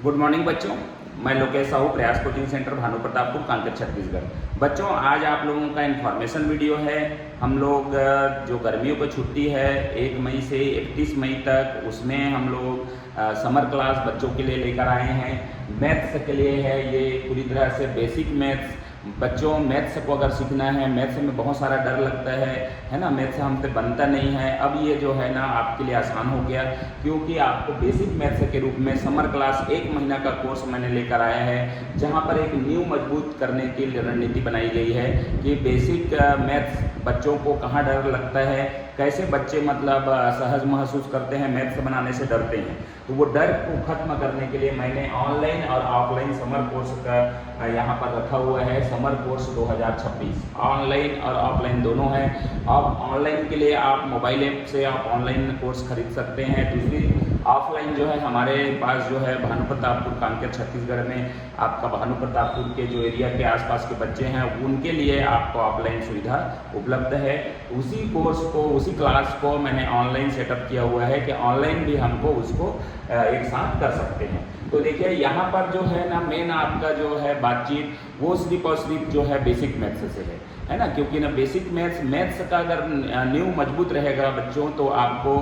Good morning बच्चों, मैं लोकेश साहू, प्रयास कोचिंग सेंटर, भानु प्रतापपुर, कांकेर, छत्तीसगढ़। बच्चों, आज आप लोगों का इन्फॉर्मेशन वीडियो है। हम लोग जो गर्मियों की छुट्टी है 1 मई से 31 मई तक, उसमें हम लोग समर क्लास बच्चों के लिए लेकर आए हैं। मैथ्स के लिए है ये पूरी तरह से बेसिक मैथ्स। बच्चों, मैथ्स को अगर सीखना है, मैथ्स में बहुत सारा डर लगता है ना, मैथ्स हमसे बनता नहीं है। अब ये जो है ना आपके लिए आसान हो गया, क्योंकि आपको बेसिक मैथ्स के रूप में समर क्लास 1 महीना का कोर्स मैंने लेकर आया है, जहाँ पर एक नींव मजबूत करने की रणनीति बनाई गई है कि बेसिक मैथ्स बच्चों को कहाँ डर लगता है, कैसे बच्चे मतलब सहज महसूस करते हैं, मैथ्स बनाने से डरते हैं। तो वो डर को खत्म करने के लिए मैंने ऑनलाइन और ऑफलाइन समर कोर्स का यहाँ पर रखा हुआ है। समर कोर्स 2026 ऑनलाइन और ऑफलाइन दोनों है। अब ऑनलाइन के लिए आप मोबाइल ऐप से आप ऑनलाइन कोर्स खरीद सकते हैं। दूसरी ऑफलाइन जो है हमारे पास जो है भानु प्रतापपुर, कांकेर, छत्तीसगढ़ में आपका भानु प्रतापपुर के जो एरिया के आसपास के बच्चे हैं उनके लिए आपको ऑफलाइन सुविधा उपलब्ध है। उसी कोर्स को, उसी क्लास को मैंने ऑनलाइन सेटअप किया हुआ है कि ऑनलाइन भी हमको उसको एक साथ कर सकते हैं। तो देखिए यहाँ पर जो है ना मेन आपका जो है बातचीत वो सिर्फ और सिर्फ जो है बेसिक मैथ्स से है ना, क्योंकि ना बेसिक मैथ्स का अगर नींव मजबूत रहेगा बच्चों, तो आपको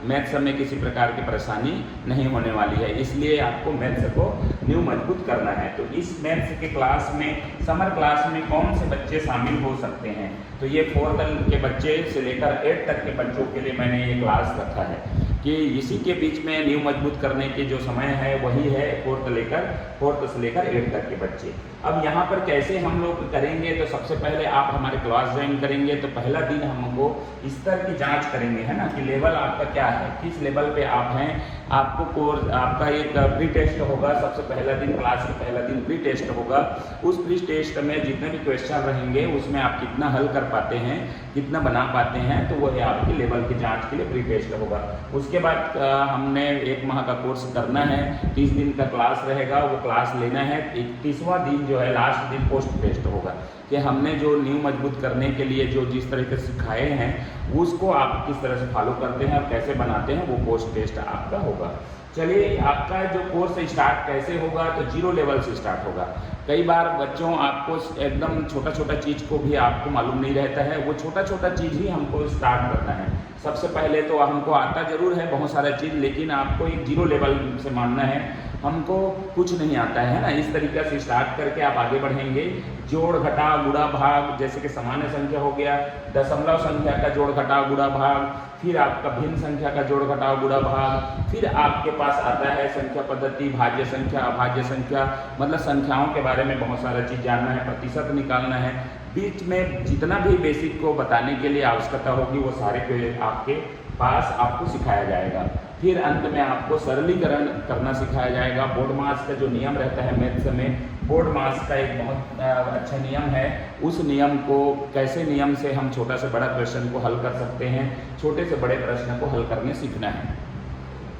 मैथ्स में किसी प्रकार की परेशानी नहीं होने वाली है। इसलिए आपको मैथ्स को नींव मजबूत करना है। तो इस मैथ्स के क्लास में, समर क्लास में कौन से बच्चे शामिल हो सकते हैं, तो ये 4th के बच्चे से लेकर 8th तक के बच्चों के लिए मैंने ये क्लास रखा है कि इसी के बीच में नींव मजबूत करने के जो समय है वही है 4th से लेकर 8th तक के बच्चे। अब यहाँ पर कैसे हम लोग करेंगे, तो सबसे पहले आप हमारे क्लास ज्वाइन करेंगे तो पहला दिन हमको स्तर की जांच करेंगे, है ना, कि लेवल आपका क्या है, किस लेवल पे आप हैं। आपको कोर्स, आपका एक प्री टेस्ट होगा। सबसे पहला दिन, क्लास के पहला दिन प्री टेस्ट होगा। उस प्री टेस्ट में जितने भी क्वेश्चन रहेंगे उसमें आप कितना हल कर पाते हैं, कितना बना पाते हैं, तो वह आपके लेवल की जांच के लिए प्री टेस्ट होगा। उसके बाद हमने 1 माह का कोर्स करना है, 30 दिन का क्लास रहेगा, वो क्लास लेना है। 31वां दिन जो है लास्ट दिन पोस्ट टेस्ट होगा कि हमने जो नींव मजबूत करने के लिए जो जिस तरह से सिखाए हैं उसको आप किस तरह से फॉलो करते हैं और कैसे बनाते हैं, वो पोस्ट टेस्ट आपका होगा। चलिए, आपका जो कोर्स स्टार्ट कैसे होगा, तो 0 लेवल से स्टार्ट होगा। कई बार बच्चों आपको एकदम छोटा छोटा चीज़ को भी आपको मालूम नहीं रहता है, वो छोटा छोटा चीज़ ही हमको स्टार्ट करना है। सबसे पहले तो हमको आता जरूर है बहुत सारा चीज़, लेकिन आपको एक 0 लेवल से मानना है, हमको कुछ नहीं आता है ना। इस तरीक़े से स्टार्ट करके आप आगे बढ़ेंगे। जोड़, घटाव, गुणा, भाग, जैसे कि सामान्य संख्या हो गया, दशमलव संख्या का जोड़, घटाव, गुणा, भाग, फिर आपका भिन्न संख्या का जोड़, घटाव, गुणा, भाग, फिर आपके पास आता है संख्या पद्धति, भाज्य संख्या, अभाज्य संख्या, मतलब संख्याओं के बारे में बहुत सारा चीज़ जानना है, प्रतिशत निकालना है। बीच में जितना भी बेसिक को बताने के लिए आवश्यकता होगी वो सारे को आपके पास आपको सिखाया जाएगा। फिर अंत में आपको सरलीकरण करना सिखाया जाएगा। बोर्ड मास का जो नियम रहता है मैथ्स में, बोर्ड मास का एक बहुत अच्छा नियम है। उस नियम को, कैसे नियम से हम छोटा से बड़ा क्वेश्चन को हल कर सकते हैं, छोटे से बड़े प्रश्न को हल करने सीखना है।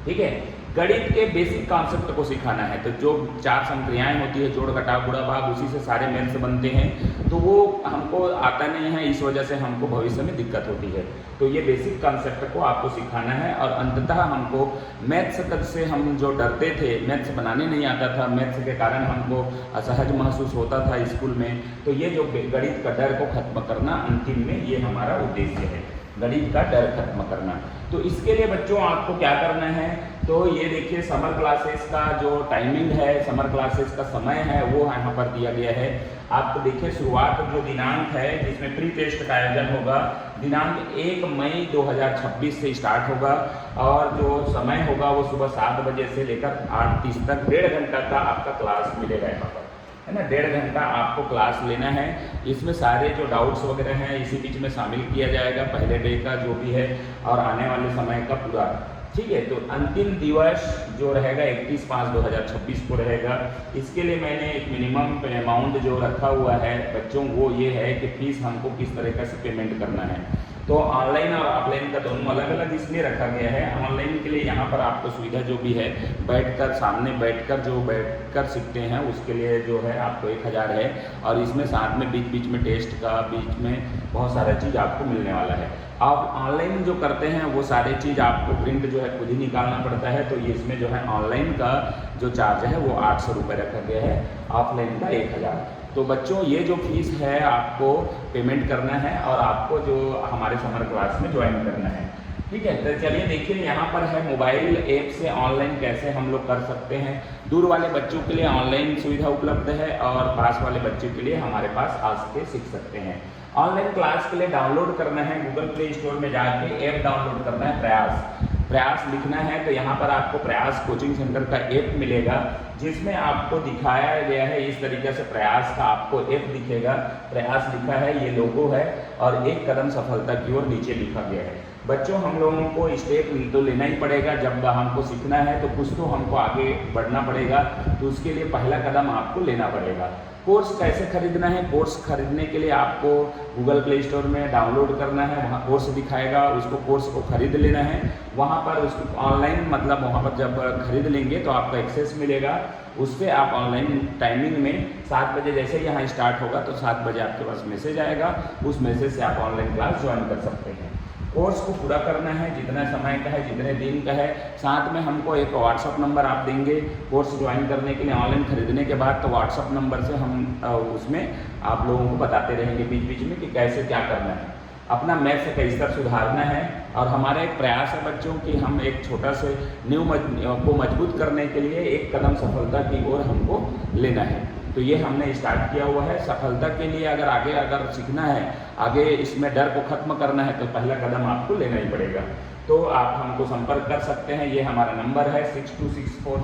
ठीक है, गणित के बेसिक कॉन्सेप्ट को सिखाना है। तो जो 4 संक्रियाएं होती है, जोड़, घटाव, गुणा, भाग, उसी से सारे मैथ्स बनते हैं, तो वो हमको आता नहीं है, इस वजह से हमको भविष्य में दिक्कत होती है। तो ये बेसिक कॉन्सेप्ट को आपको सिखाना है। और अंततः हमको मैथ्स से हम जो डरते थे, मैथ्स बनाने नहीं आता था, मैथ्स के कारण हमको असहज महसूस होता था स्कूल में, तो ये जो गणित का डर को खत्म करना अंतिम में ये हमारा उद्देश्य है, गणित का डर खत्म करना। तो इसके लिए बच्चों आपको क्या करना है, तो ये देखिए समर क्लासेस का जो टाइमिंग है, समर क्लासेस का समय है, वो यहाँ पर दिया गया है। आपको देखिए शुरुआत जो दिनांक है जिसमें प्री टेस्ट का आयोजन होगा, दिनांक 1 मई 2026 से स्टार्ट होगा, और जो समय होगा वो सुबह 7 बजे से लेकर 8:30 तक 1.5 घंटा का आपका क्लास मिलेगा यहाँ पर, है ना। 1.5 घंटा आपको क्लास लेना है। इसमें सारे जो डाउट्स वगैरह हैं इसी बीच में शामिल किया जाएगा, पहले डे का जो भी है और आने वाले समय का पूरा। ठीक है, तो अंतिम दिवस जो रहेगा 31/5/2026 को रहेगा। इसके लिए मैंने एक मिनिमम अमाउंट जो रखा हुआ है बच्चों, वो ये है कि फीस हमको किस तरीके से पेमेंट करना है। तो ऑनलाइन और ऑफलाइन का दोनों अलग अलग इसलिए रखा गया है। ऑनलाइन के लिए यहाँ पर आपको सुविधा जो भी है बैठकर सामने बैठकर सीखते हैं उसके लिए जो है आपको 1000 है, और इसमें साथ में बीच बीच में टेस्ट का बीच में बहुत सारा चीज़ आपको मिलने वाला है। आप ऑनलाइन जो करते हैं वो सारी चीज़ आपको प्रिंट जो है खुद ही निकालना पड़ता है, तो ये इसमें जो है ऑनलाइन का जो चार्ज है वो 800 रुपये रखा गया है, ऑफलाइन का 1000। तो बच्चों ये जो फीस है आपको पेमेंट करना है और आपको जो हमारे समर क्लास में ज्वाइन करना है, ठीक है। तो चलिए देखिए यहाँ पर है मोबाइल ऐप से ऑनलाइन कैसे हम लोग कर सकते हैं। दूर वाले बच्चों के लिए ऑनलाइन सुविधा उपलब्ध है और पास वाले बच्चों के लिए हमारे पास आ के सीख सकते हैं। ऑनलाइन क्लास के लिए डाउनलोड करना है, गूगल प्ले स्टोर में जाके ऐप डाउनलोड करना है, प्रयास लिखना है। तो यहाँ पर आपको प्रयास कोचिंग सेंटर का ऐप मिलेगा जिसमें आपको दिखाया गया है इस तरीके से प्रयास का आपको ऐप दिखेगा, प्रयास लिखा है, ये लोगो है और एक कदम सफलता की ओर नीचे लिखा गया है। बच्चों हम लोगों को स्टेप तो लेना ही पड़ेगा, जब हमको सीखना है तो कुछ तो हमको आगे बढ़ना पड़ेगा, तो उसके लिए पहला कदम आपको लेना पड़ेगा। कोर्स कैसे खरीदना है, कोर्स खरीदने के लिए आपको गूगल प्ले स्टोर में डाउनलोड करना है, वहाँ कोर्स दिखाएगा, उसको कोर्स को खरीद लेना है। वहाँ पर उसको ऑनलाइन मतलब वहाँ पर जब खरीद लेंगे तो आपको एक्सेस मिलेगा, उससे आप ऑनलाइन टाइमिंग में 7 बजे जैसे ही यहाँ स्टार्ट होगा तो 7 बजे आपके पास मैसेज आएगा, उस मैसेज से आप ऑनलाइन क्लास ज्वाइन कर सकते हैं। कोर्स को पूरा करना है, जितना समय का है, जितने दिन का है, साथ में हमको एक व्हाट्सअप नंबर आप देंगे कोर्स ज्वाइन करने के लिए। ऑनलाइन खरीदने के बाद तो व्हाट्सअप नंबर से हम उसमें आप लोगों को बताते रहेंगे बीच बीच में कि कैसे क्या करना है, अपना मैथ्स का स्तर सुधारना है। और हमारा एक प्रयास है बच्चों कि हम एक छोटा से को मजबूत करने के लिए एक कदम सफलता की ओर हमको लेना है। तो ये हमने स्टार्ट किया हुआ है। सफलता के लिए अगर सीखना है, आगे इसमें डर को खत्म करना है तो पहला कदम आपको लेना ही पड़ेगा। तो आप हमको संपर्क कर सकते हैं, ये हमारा नंबर है 6264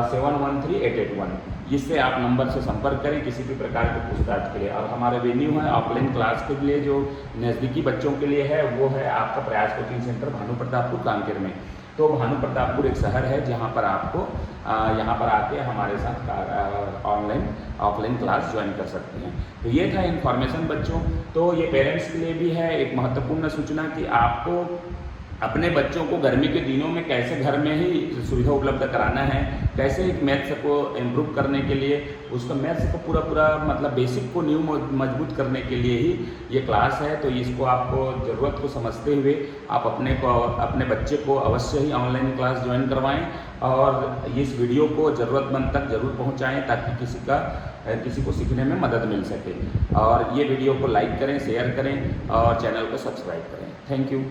713-881। इससे आप नंबर से संपर्क करें किसी भी प्रकार के पूछताछ के लिए। और हमारे वेन्यू है ऑफलाइन क्लास के लिए जो नज़दीकी बच्चों के लिए है वो है आपका प्रयास कोचिंग सेंटर भानु प्रतापपुर कांकेर में। तो भानु प्रतापपुर एक शहर है जहाँ पर आपको यहाँ पर आके हमारे साथ ऑफलाइन क्लास ज्वाइन कर सकते हैं। तो ये था इन्फॉर्मेशन बच्चों। तो ये पेरेंट्स के लिए भी है एक महत्वपूर्ण सूचना कि आपको अपने बच्चों को गर्मी के दिनों में कैसे घर में ही सुविधा उपलब्ध कराना है, कैसे एक मैथ्स को इम्प्रूव करने के लिए उसका मैथ्स को पूरा मतलब बेसिक को न्यू मजबूत करने के लिए ही ये क्लास है। तो इसको आपको ज़रूरत को समझते हुए आप अपने बच्चे को अवश्य ही ऑनलाइन क्लास ज्वाइन करवाएं और इस वीडियो को ज़रूरतमंद तक ज़रूर पहुंचाएं ताकि किसी को सीखने में मदद मिल सके। और ये वीडियो को लाइक करें, शेयर करें और चैनल को सब्सक्राइब करें। Thank you.